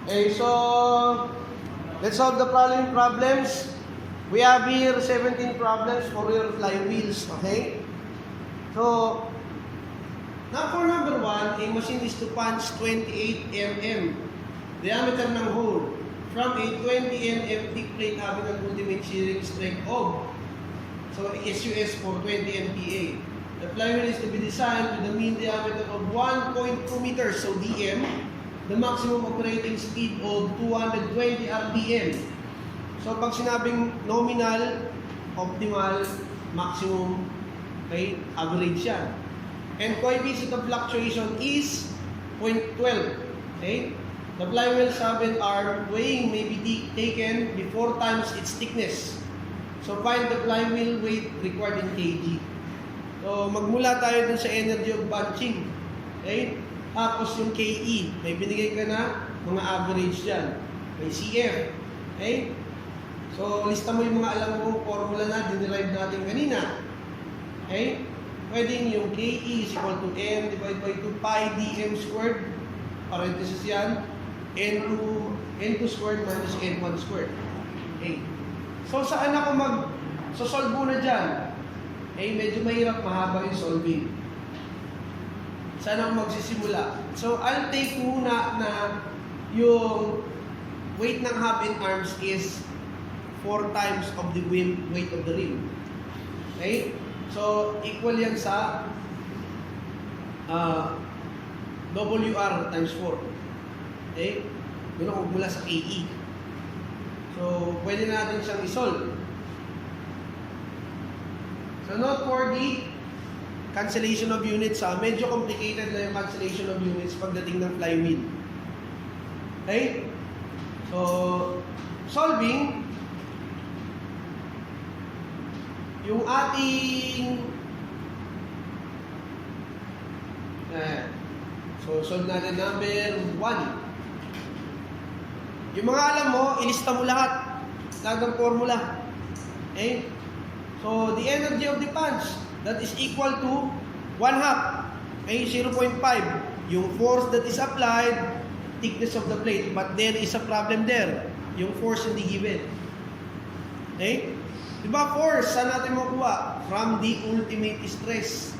Okay, so let's solve the following problems. We have here 17 problems for your flywheels, okay? So, now for number 1, a machine is to punch 28 mm diameter ng hole from a 20 mm thick plate having an ultimate shearing strength of, so SUS for 20 MPa. The flywheel is to be designed with a mean diameter of 1.2 meters, so dm, the maximum operating speed of 220 RPM. So pag sinabing nominal, optimal, maximum, okay, average yan. And coefficient of fluctuation is 0.12. Okay? The flywheel sabin arm weighing may be taken before times its thickness. So find the flywheel weight required in kg. So magmula tayo dun sa energy of punching. Okay? Tapos yung KE, may binigay ka na mga average dyan. May CF. Okay? So lista mo yung mga alam mo formula na dinerive natin kanina. Okay? Pwedeng yung KE is equal to M divided by 2 pi dm squared, parenthesis yan, N2 squared minus N1 squared. Okay. So saan ako solve muna dyan? Medyo mahirap, mahaba yung solving. Saan ako magsisimula? So I'll take muna na yung weight ng hub and arms is 4 times of the weight of the rim. Okay? So, equal yan sa WR times 4. Okay? Doon ako mula sa KE. So, pwede na natin siyang isolve. So, note for the cancellation of units. Medyo complicated na yung cancellation of units pagdating ng flywheel. Okay? So, solving, yung ating so solve natin number 1. Yung mga alam mo, ilista mo lahat ng formula. Okay? So the energy of the punch, that is equal to 1/2. Okay? 0.5. Yung force that is applied, thickness of the plate. But there is a problem there. Yung force hindi given. Okay? Diba force, saan natin makuha? From the ultimate stress.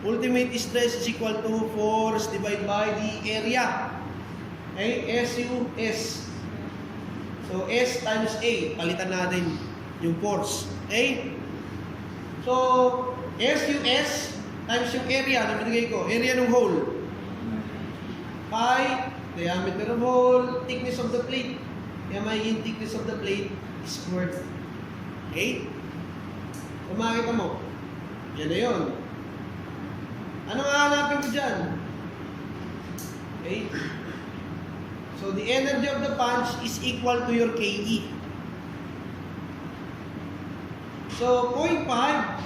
Ultimate stress is equal to force divided by the area. Okay? SUS. So, S times A. Palitan natin yung force. Okay? So, SUS times yung area na binigay ko. Area ng hole. Pi, diameter of hole, thickness of the plate. Kaya magiging thickness of the plate is squared. Okay? Kung makikita mo, yan na yun. Anong hahanapin mo dyan? Okay? So, the energy of the punch is equal to your KE. So, 0.5,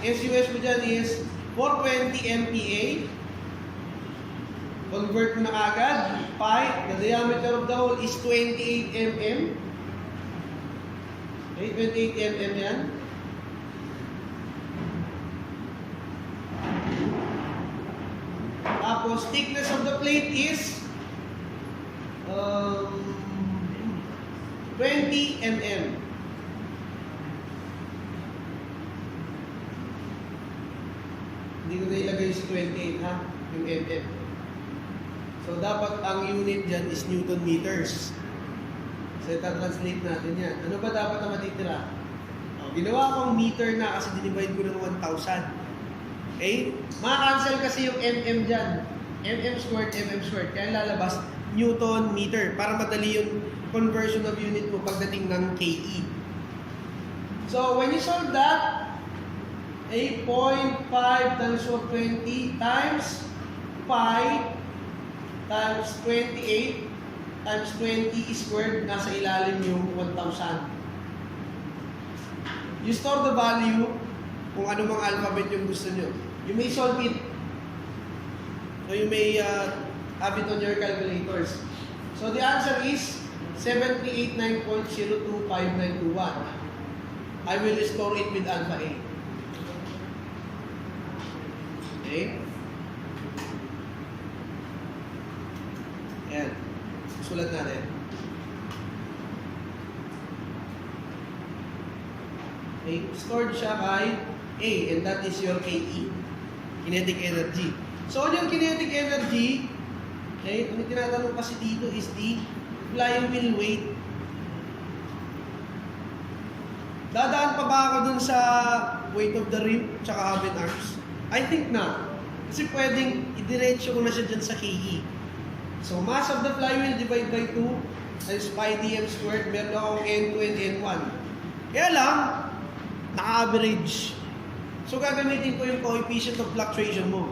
SUS mo dyan is 420 MPa. Convert mo na agad. Pi, the diameter of the hole is 28 mm. Okay, 28 mm yan. Tapos, thickness of the plate is 20 mm. Hindi ko na ilagay si 28 ha, yung mm. So, dapat ang unit dyan is Newton meters. So, ita-translate natin yan. Ano ba dapat na matitira? Ginawa kong meter na kasi dinivide ko ng 1,000. Okay? Ma-cancel kasi yung mm dyan. Mm squared. Kaya lalabas Newton meter para madali yung conversion of unit mo pagdating ng KE. So, when you solve that, 0.5 times 420 times pi times 28 times 20 squared, nasa ilalim yung 1,000. You store the value kung ano mang alphabet yung gusto nyo. You may solve it. So you may have it on your calculators. So the answer is 7,389.025921. I will store it with alpha A. Okay? Ayan. Sulat natin. Okay? Stored siya kay A, and that is your KE, kinetic energy. So, yung kinetic energy, okay, ang tinatanong kasi dito is the flywheel weight. Dadaan pa ba ako dun sa weight of the rim tsaka Allen arms? I think na. Kasi pwedeng idiretso ko na siya dyan sa KE. So, mass of the flywheel divide by 2 times pi dm squared. Meron akong N2 and N1. Kaya lang, naka-average. So, gagamitin ko yung coefficient of fluctuation mo.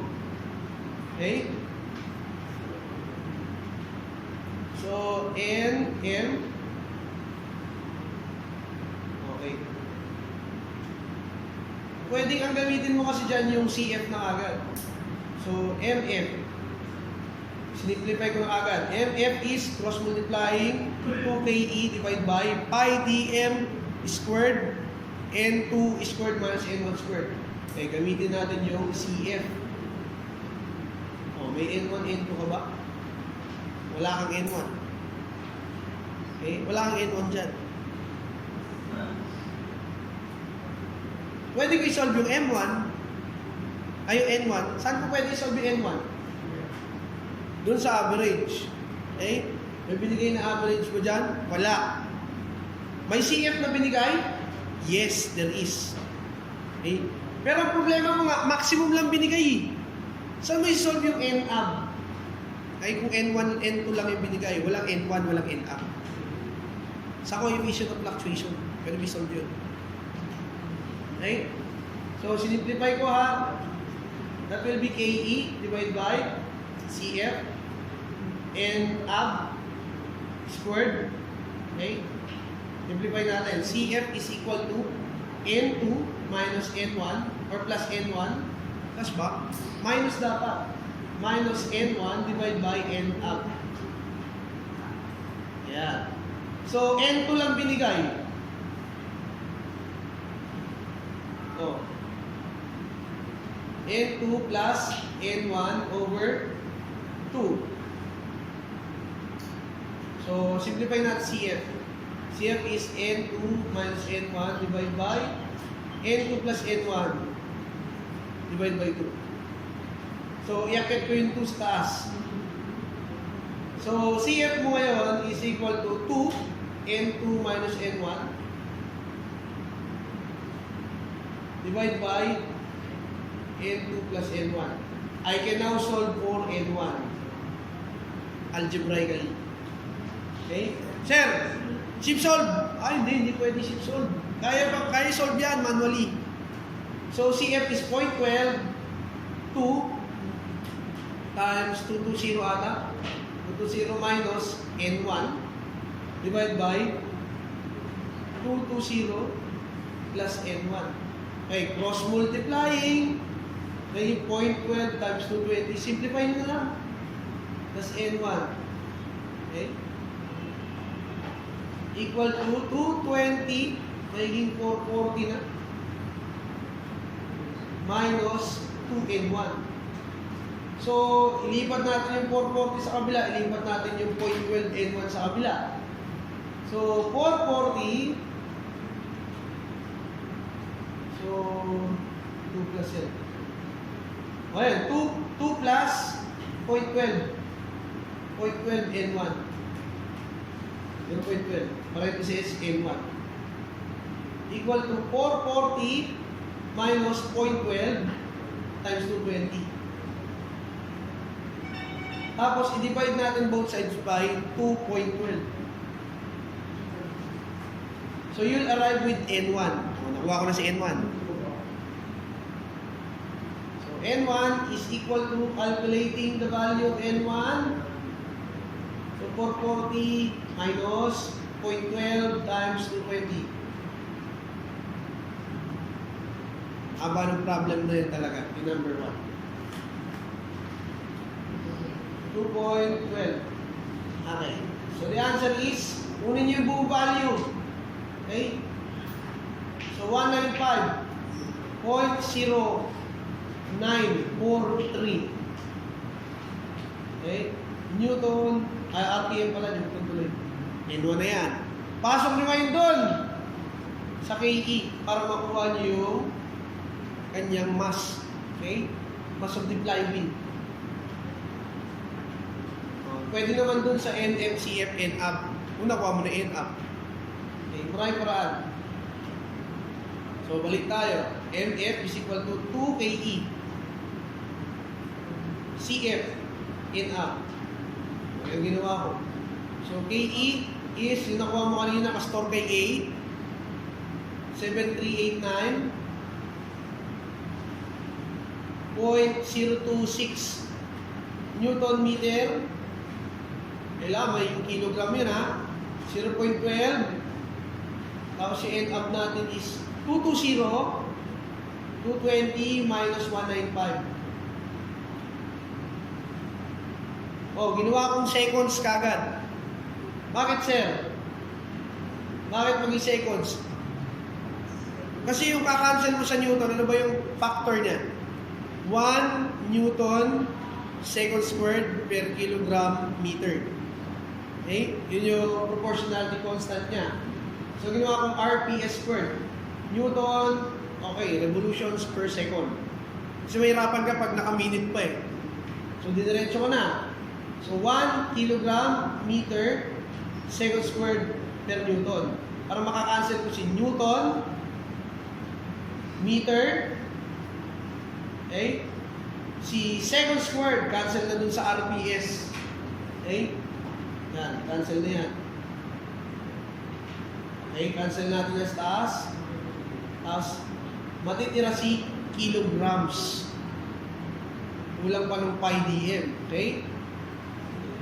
Okay? So, N, M. Okay. Pwedeng ang gamitin mo kasi dyan yung CF na agad. So, MF. Simplify ko na agad. MF is cross-multiplying 2KE divided by pi dm squared N2 squared minus N1 squared. Okay, gamitin natin yung CF. Oh, may N1, N2 ka ba? Wala kang N1. Okay, wala kang N1 dyan. Pwede ko i-solve yung M1, ay yung N1. Saan ko pwede i-solve yung N1? Doon sa average. Okay? May binigay na average mo dyan? Wala. May CF na binigay? Yes, there is. Okay? Pero ang problema mo nga, maximum lang binigay. Saan mo i-solve yung N-ab? Ay kung N1, N2 lang yung binigay, walang N1, walang N-ab. Sa coefficient of fluctuation, pero may solve yun. Okay? So, sinimplify ko ha. That will be KE divided by CF and ab squared. Okay? Simplify natin. CF is equal to N2 minus N1 or plus N1. Plus ba? Minus dapat. Minus N1 divided by N ab. Yeah. So, N2 lang binigay. So, N2 plus N1 over 2. So, simplify natin CF. CF is N2 minus N1 divided by N2 plus N1 divided by 2. So, iakit ko yung 2 sa taas. So, CF mo ngayon is equal to 2 N2 minus N1 divided by N2 plus N1. I can now solve for N1 algebraically. Okay? Sir, shift solve. Ay, hindi pwede shift solve. Kaya solve yan manually. So, CF is 0.12 2 times 220 ata. 220 minus N1 divided by 220 plus N1. Okay, cross-multiplying. May 0.12 times 220. Simplify nyo na lang. Plus N1. Okay? Equal to 220. Magiging 440 na. Minus 2N1. So, ilipat natin yung 440 sa kabila. Ilipat natin yung 0.12 N1 sa kabila. So, 440. So, 2 plus yan. Ayan, 2 plus 0.12. 0.12 N1. 0.12. Parenthesis N1. Equal to 440 minus 0.12 times 220. Tapos, i-divide natin both sides by 2.12. So, you'll arrive with N1. Nakuha ko na si N1. So, N1 is equal to calculating the value of N1. So, 440 minus 0.12 times 220. Aba ng problem na yun talaga, yung number 1. 2.12. Okay. So, the answer is, kunin niyo yung buong value. Okay? So, 195.0943. Okay? Newton, RPM pala, Newton tuloy. N1 na yan. Pasok nyo ngayon doon. sa KE para makuha nyo yung kanyang mass. Okay? Mass of the flywheel. Pwede naman dun sa NM, CF, NUp. Una, kuha mo na NUp. Okay, maraming paraan. So, balik tayo. NF is equal to 2 KE. CF, NUp. Okay, yung ginawa ko. So, KE is, yung nakuha mo kanina, nakastore kay A. 7389.026 Newton meter. Kailangan may yung kilogram yun ha. 0.12. Tapos yung end up natin is 220. 220 minus 195. Oh, ginawa kong seconds kagad. Bakit, sir? Bakit maging seconds? Kasi yung kakancel mo sa Newton, ano ba yung factor niya? 1 Newton second squared per kilogram meter. Okay? Yun yung proportionality constant niya. So, ginawa kong RPS squared. Newton, okay, revolutions per second. Kasi mahirapan ka pag naka-minute pa eh. So, didiretso ko na. So, 1 kilogram meter second squared per Newton. Para makakancel ko si Newton meter, okay? Si second squared, cancel na dun sa RPS. Okay? Yan, cancel na yan. Okay, cancel natin yan sa taas. Tapos, matitira si kilograms. Kulang pa ng pi dm. Okay?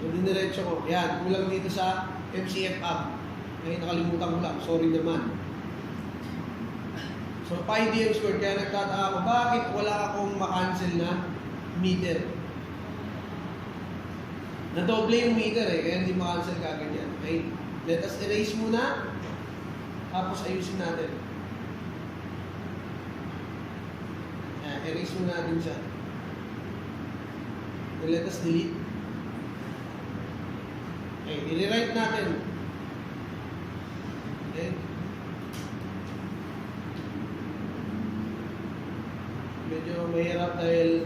So, diniretso ko. Yan, kulang dito sa MCF app. Okay, nakalimutan ko lang. Sorry naman. So, pi dm squared, kaya nagtataka ako, bakit wala akong makancel na meter? Nadoble yung meter eh, kaya hindi makancel kagad yan. Okay? Let us erase muna, tapos ayusin natin. Erase muna natin siya. And let us delete. Okay, i-rewrite natin. Okay? Medyo mahirap dahil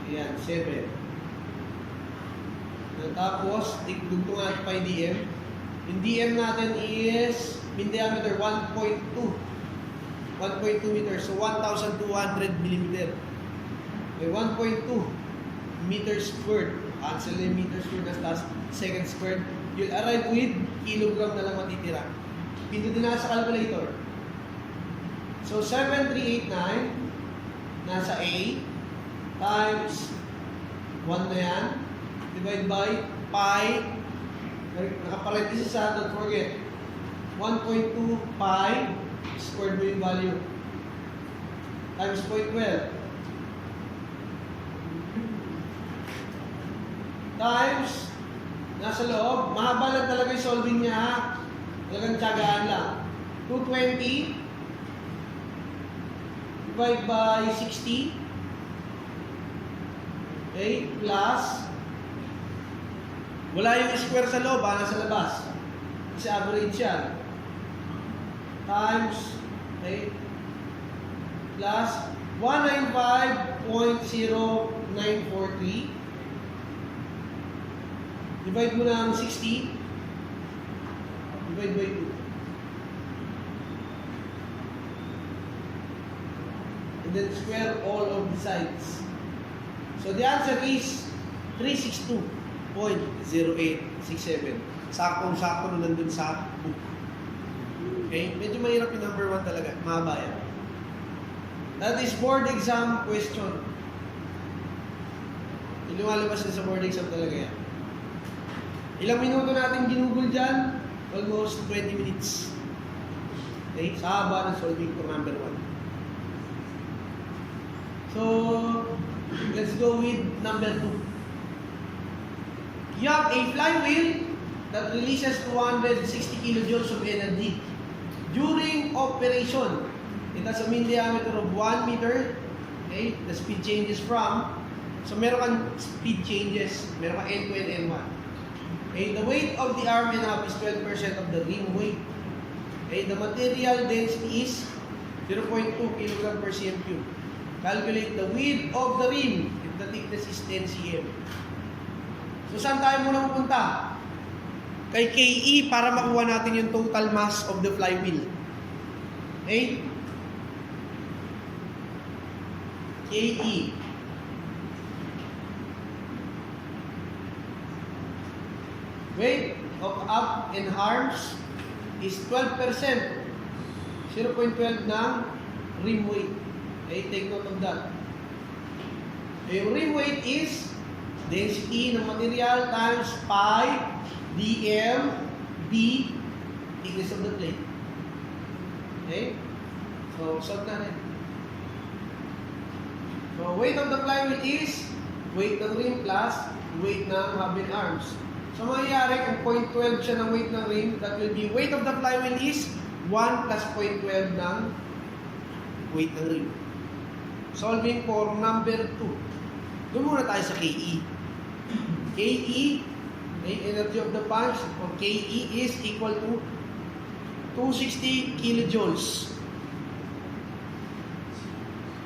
yan, 7. Tapos, dugtong natin pa yung DM. Yung DM natin is min diameter 1.2. 1.2 meters. So, 1,200 millimeter. Okay, 1.2 meters squared. Cancel na yung meter squared na second squared. You'll arrive with kilogram na lang matitira. Pindutin na sa calculator. So, 7389 nasa A times 1 na yan. Divide by pi. Nakaparenthesis sa, don't forget. 1.2 pi squared mo yung value. Times 0.12. Times, nasa loob, mahaba lang talaga yung solving niya ha. Talagang tiyagaan lang. 220 divide by 60. Okay, plus wala yung square sa loob, nasa labas. Kasi average yan. Times, okay, plus 195.0943. Divide mo ng 60. Divide by 2. And then square all of the sides. So the answer is 362.0867. Saktong-sakto na nandun sa book. Okay? Medyo mahirap yung number 1 talaga. Mahaba yan. That is board exam question. Yung lumalabas na sa board exam talaga yan. Ilang minuto natin ginugol dyan? Almost 20 minutes. Okay? Sa haba ng solving for number 1. So, let's go with number 2. You have a flywheel that releases 260 kilojoules of energy. During operation, it has a mean diameter of 1 meter. Okay? The speed changes from, so meron kang speed changes, meron kang N2 and N1. Okay? The weight of the arm and up is 12% of the rim weight. Okay, the material density is 0.2 kg per cm cube. Calculate the width of the rim if the thickness is 10 cm. So, saan tayo muna pupunta? Kay KE para makuha natin yung total mass of the flywheel. Okay? KE. Weight of up and arms is 12%. 0.12 ng rim weight. Okay, take note of that. Yung rim weight is density ng material times pi dm b thickness of the plate. Okay? So, solve na rin. So, weight of the flywheel is weight ng rim plus weight ng hub and arms. So, mangyayari kung 0.12 siya ng weight ng rim, that will be weight of the flywheel is 1 plus 0.12 ng weight ng rim. Solving for number 2. Doon muna tayo sa KE. KE, energy of the punch, or KE is equal to 260 kilojoules.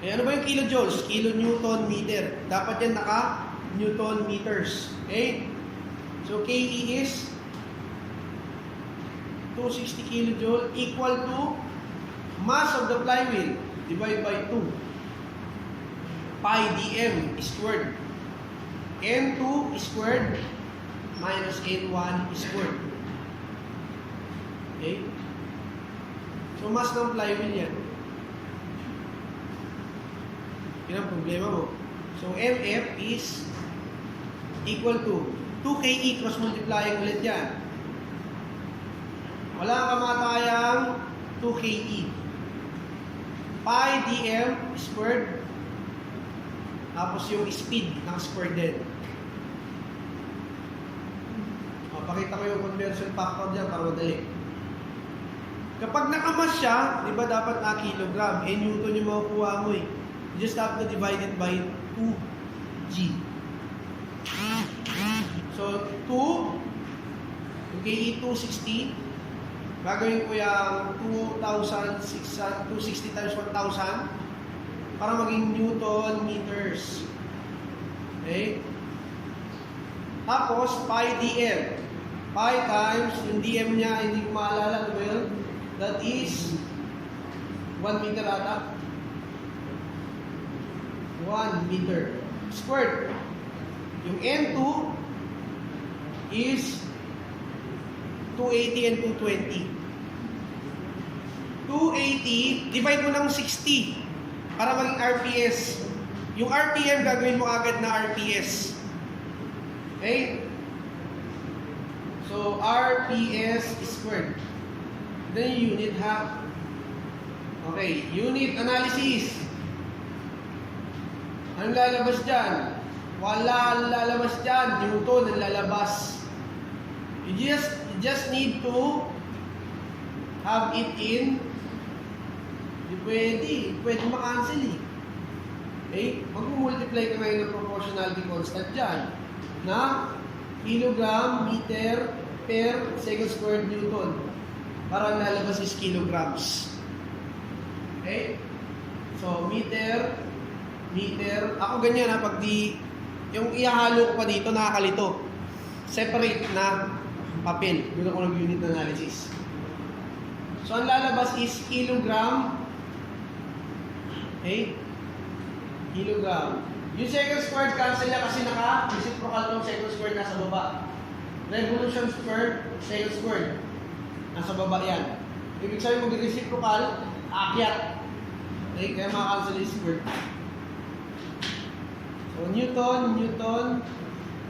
Ano ba yung kilojoules? Kilonewton meter. Dapat yan naka-Newton meters. Okay? So, KE is 260 kilojoule equal to mass of the flywheel divided by 2. Pi dm squared. N2 squared minus N1 squared. Okay? So, mass ng flywheel yan. Yan ang problema mo. So, MF is equal to 2KE cross multiplying ulit yan. Walang kamatayang 2KE. Pi dm squared. Tapos yung speed ng squared din. Pakita ko yung conversion factor dyan para madali. Kapag nakamas siya, di ba dapat na kilogram? Newton yung makukuha mo eh. You just have to divide it by 2G. So, 2, KE 260, gagawin ko yung 260 times 1,000 para maging Newton meters. Okay? Tapos, pi dm. Pi times, yung dm niya, hindi ko maalala, ano ba yun? That is 1 meter ata. 1 meter squared. Yung N2 is 280 and 220. 280, divide mo ng 60 para maging RPS. Yung RPM, gagawin mo agad na RPS. Okay? So, RPS squared. Then, unit ha. Okay, unit analysis. Anong lalabas dyan? Wala ang lalabas dyan. Newton ang lalabas. You just need to have it in. Pwede makancel eh. Okay? Mag-multiply ka ngayon ng proportionality constant dyan na kilogram, meter, per second squared Newton. Para ang lalabas is kilograms. Okay? So, meter, ako ganyan ha, pag di, yung ihahalo ko pa dito, nakakalito. Separate na papel. Doon ako nag-unit analysis. So, ang lalabas is kilogram. Okay? Kilogram. Yung second squared, cancel na kasi naka-reciprocal tong second squared nasa baba. Revolution per second squared. Nasa baba yan. Ibig sabihin mag-reciprocal, aakyat. Okay? Kaya maka-cancel yung squared. So, Newton,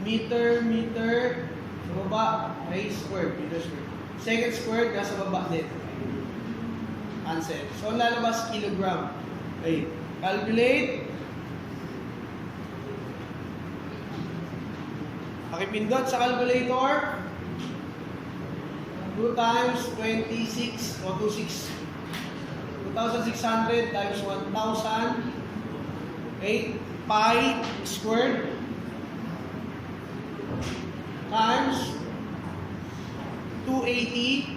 meter, sa baba, ay squared, meter squared. Second squared, nasa baba din. Cancel. So, lalabas kilogram. Okay. Calculate. Pakipindot sa calculator. 2 times 26 o 26. 2,600 times 1,000. Okay. Pi squared times 280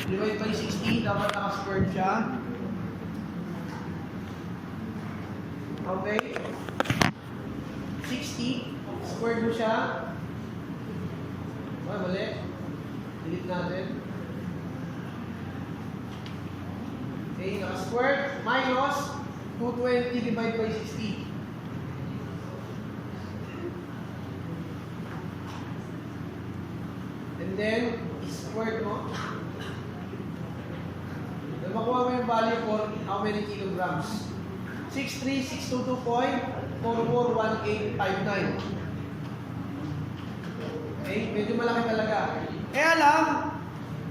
divide by 60, dapat naka-squared siya. Okay? 60, squared mo siya. Okay, mali. Delete natin. Okay, naka-squared minus 220 divided by 60. And then, squared mo. Then, makuha mo yung value for how many kilograms. 63622.441859. Okay, medyo malaki talaga. Kaya lang,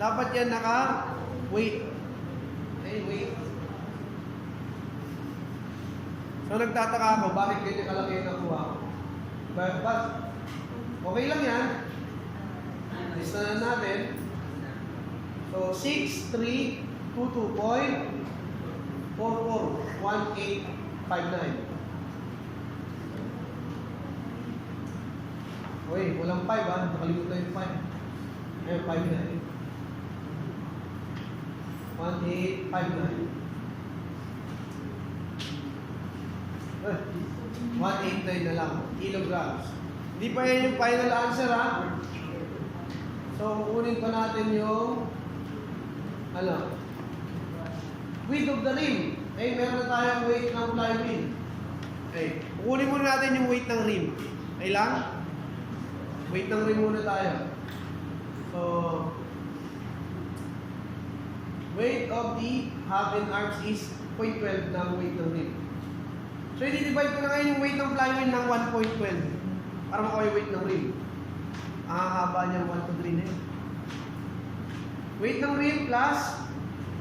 dapat yan naka-weight. Okay, weight. So, nagtataka ako, bakit ganyan kalaki yung nakuha ko? But, okay lang yan. Lista na natin. So, 6322.441859. Uy, walang 5 ha. Nakalimutan yung 5. Ayun, 5 na. 1859. 189 na lang. Kilograms. Hindi pa yan yung final answer ha. So, kukunin pa natin yung width of the rim. Eh, meron na tayong weight ng flywheel. Okay. Kukunin muna natin yung weight ng rim. Okay lang? Weight ng rim muna tayo. So, weight of the Haven arms is 0.12 ng weight ng rim. So, i-divide ko na ngayon yung weight ng flywheel ng 1.12 para makuha yung weight ng rim. Ang haba niya 1 to 3 na yun. Weight ng rim plus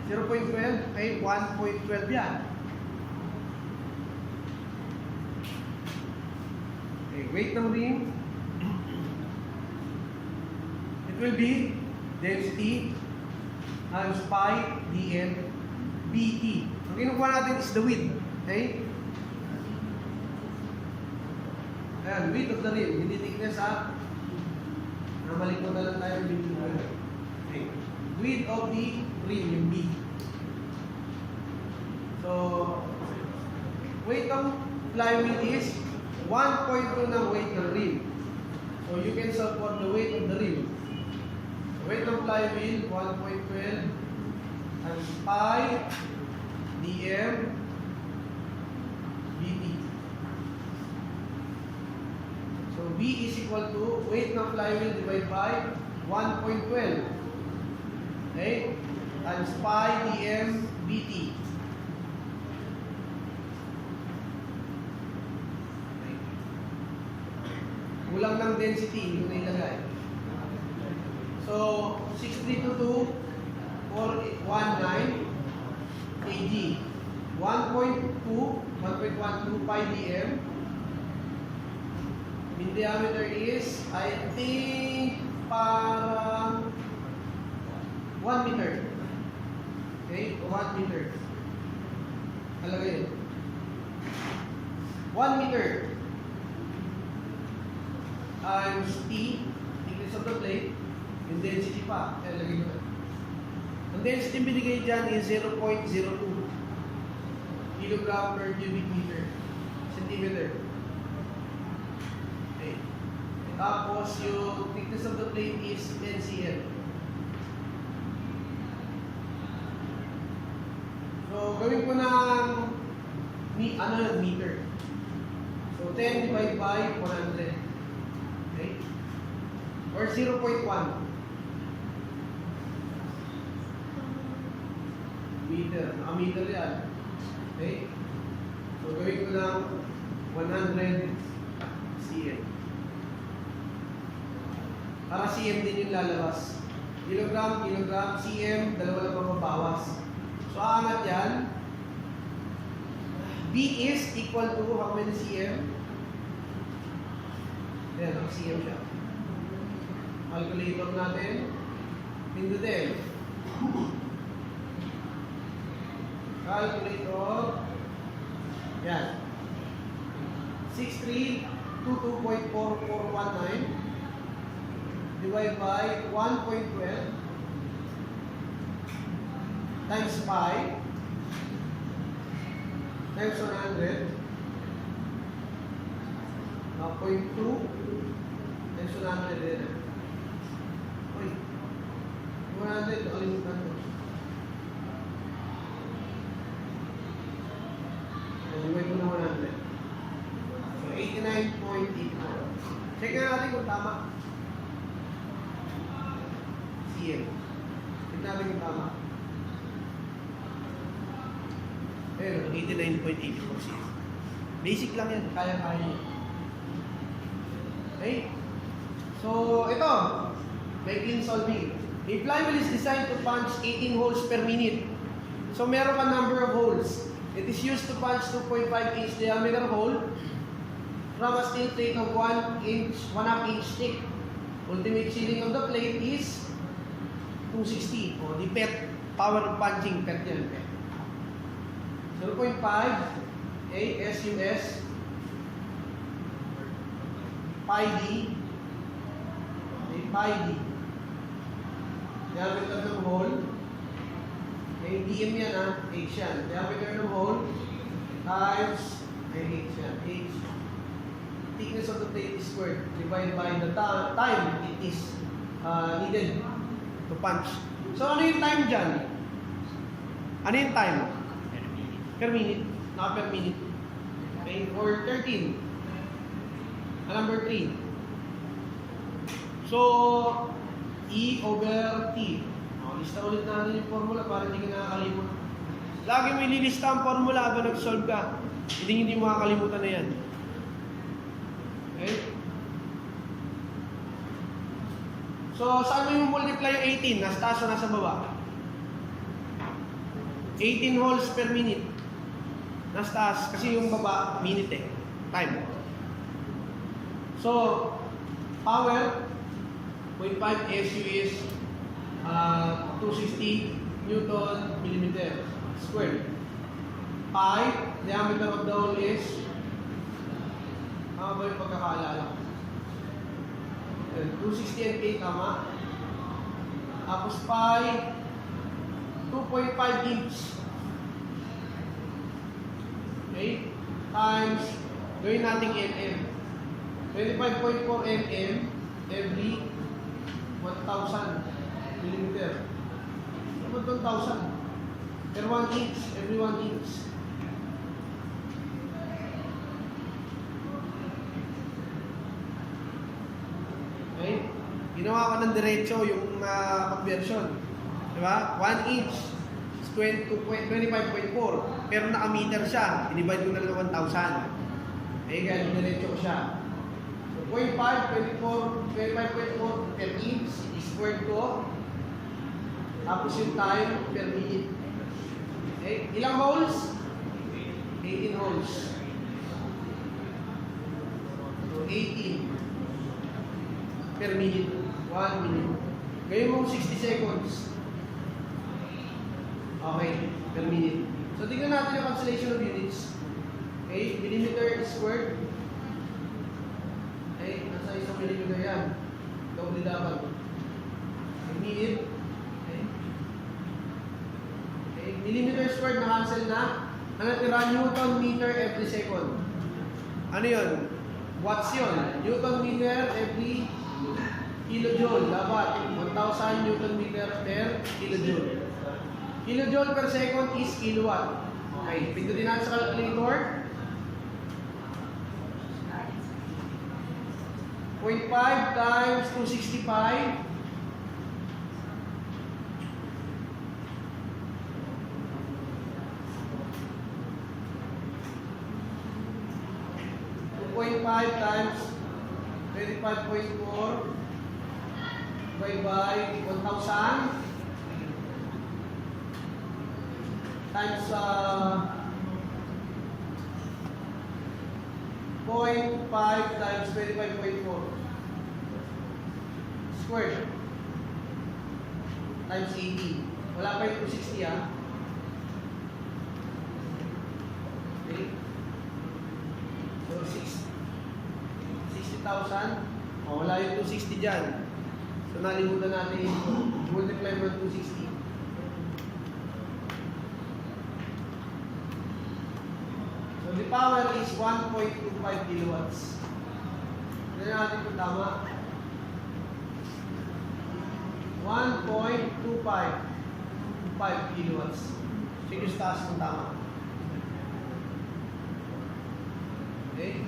0.12 ay 1.12 yan. Okay, weight ng rim, it will be density times pi dm bt. Ang kinukuha natin is the width. Okay? Ayan, width of the rim. Hindi thickness ha. Namalik mo na lang tayo yung rim. Okay. Width of the rim, yung B. So, weight ng flywheel is 1.2 ng weight ng rim. So, you can solve for the weight of the rim. Weight ng flywheel, 1.12 times pi dm bt. So, B is equal to weight ng flywheel divided by 1.12. Okay? Times pi dm bt. Okay. Kulang ng density, hindi ko na ilagay. So, 6322.419 kg. 1.12 pi dm. Mean diameter is, I think, parang 1 meter. Okay? 1 meter. Alagay yun. 1 meter times T, thickness of the plate, yung density pa. Kaya lagay mo na. Ang density binigay dyan is 0.02 kilogram per cubic meter. Centimeter. Okay. Tapos yung thickness of the plate is 10 cm. So, gawin ko ng meter. So, 10 divided by 100. Okay? Or 0.1. Meter. Meter yan. Okay? So, gawin ko ng 100 cm. Para cm din yung lalabas. Kilogram, cm, dalawa lang mababawas. So, aangat yan. B is equal to how many cm? Ayan, cm siya. Calculator natin. Pindutin. Calculator. Yan. 6322.4419 divided by 1.12. times pi times 100. 0.2 times 100 din. Uy, 100, kalimutan ko. Divide ko na 100. So, 89.84. Check na natin kung tama. CM. Check natin kung tama. Ayun, 89.84 CM. Basic lang yan. Kaya-kaya nyo. Okay? So, ito. May clean solving. A flywheel is designed to punch 18 holes per minute. So, meron ka number of holes. It is used to punch 2.5 inch diameter hole from a steel plate of 1 1/2 inch thick. Ultimate ceiling of the plate is 260. O, the PET, power of punching, PET yan. 0.5 ASUS pi d pi d diameter ng hole. DM yan ha, H yan. Diameter ng hole times H yan. H. Thickness of the plate is squared divided by the time it is needed to punch. So ano yung time dyan? Ano yung time? Per minute. Not per minute. Okay, or 13. Number 3. So, E over T. Lista ulit natin yung formula para hindi ka nakakalimut. Lagi mo ililista ang formula habang nag-solve ka. Hindi makakalimutan na yan. Okay? So, saan mo yung multiply yung 18? Nasa taas o nasa baba? 18 holes per minute. Nasa taas. Kasi yung baba, minute eh. Time. So, power, 0.5 SU is 260 Newton millimeter squared. Pi, diameter of the hole is, tama ba yung pagkakaalala? 260 and 8, tama? Tapos pi, 2.5 inch. Okay? Times, gawin natin mm. 25.4 mm every 1,000 millimeter. Ano 1,000? Per 1 inch, every 1 inch. Okay? Ginawa ko ng diretso yung conversion. Diba? 1 inch is 25.4. Pero naka-meter siya. Divide ko na lang 1,000. Okay, kaya diretso ko siya. So, 0.5, 25.4 per inch is squared ko. Tapos yung time per minute. Okay, ilang holes? 18 holes. So, 18 per minute. 1 minute. Gawin mo 60 seconds. Okay, per minute. So, tingnan natin yung cancellation of units. Okay, millimeter squared. Okay, nasa isang millimeter yan. Doble dapat. Minute. Okay. Okay, millimeter squared na-cancel na. Ano tira? Newton meter every second. Ano yun? Watts yun. Newton meter every kilojoule. Dapat 1,000 Newton meter per kilojoule. Kilojoule per second is kilowatt. Okay, pindutin natin sa calculator. 0.5 times 265. 2.5 times 25.4 divided by 1,000 times 0.5 times 25.4 squared times 80. Wala pa yung 260 ah. Okay. So 60,000. O, wala yung 260 dyan. So nalimutan natin yung multiply mo 260. yung power is 1.25 kilowatts. Tignan natin kung tama. 1.25 kilowatts. Sige, taas kung tama. Okay?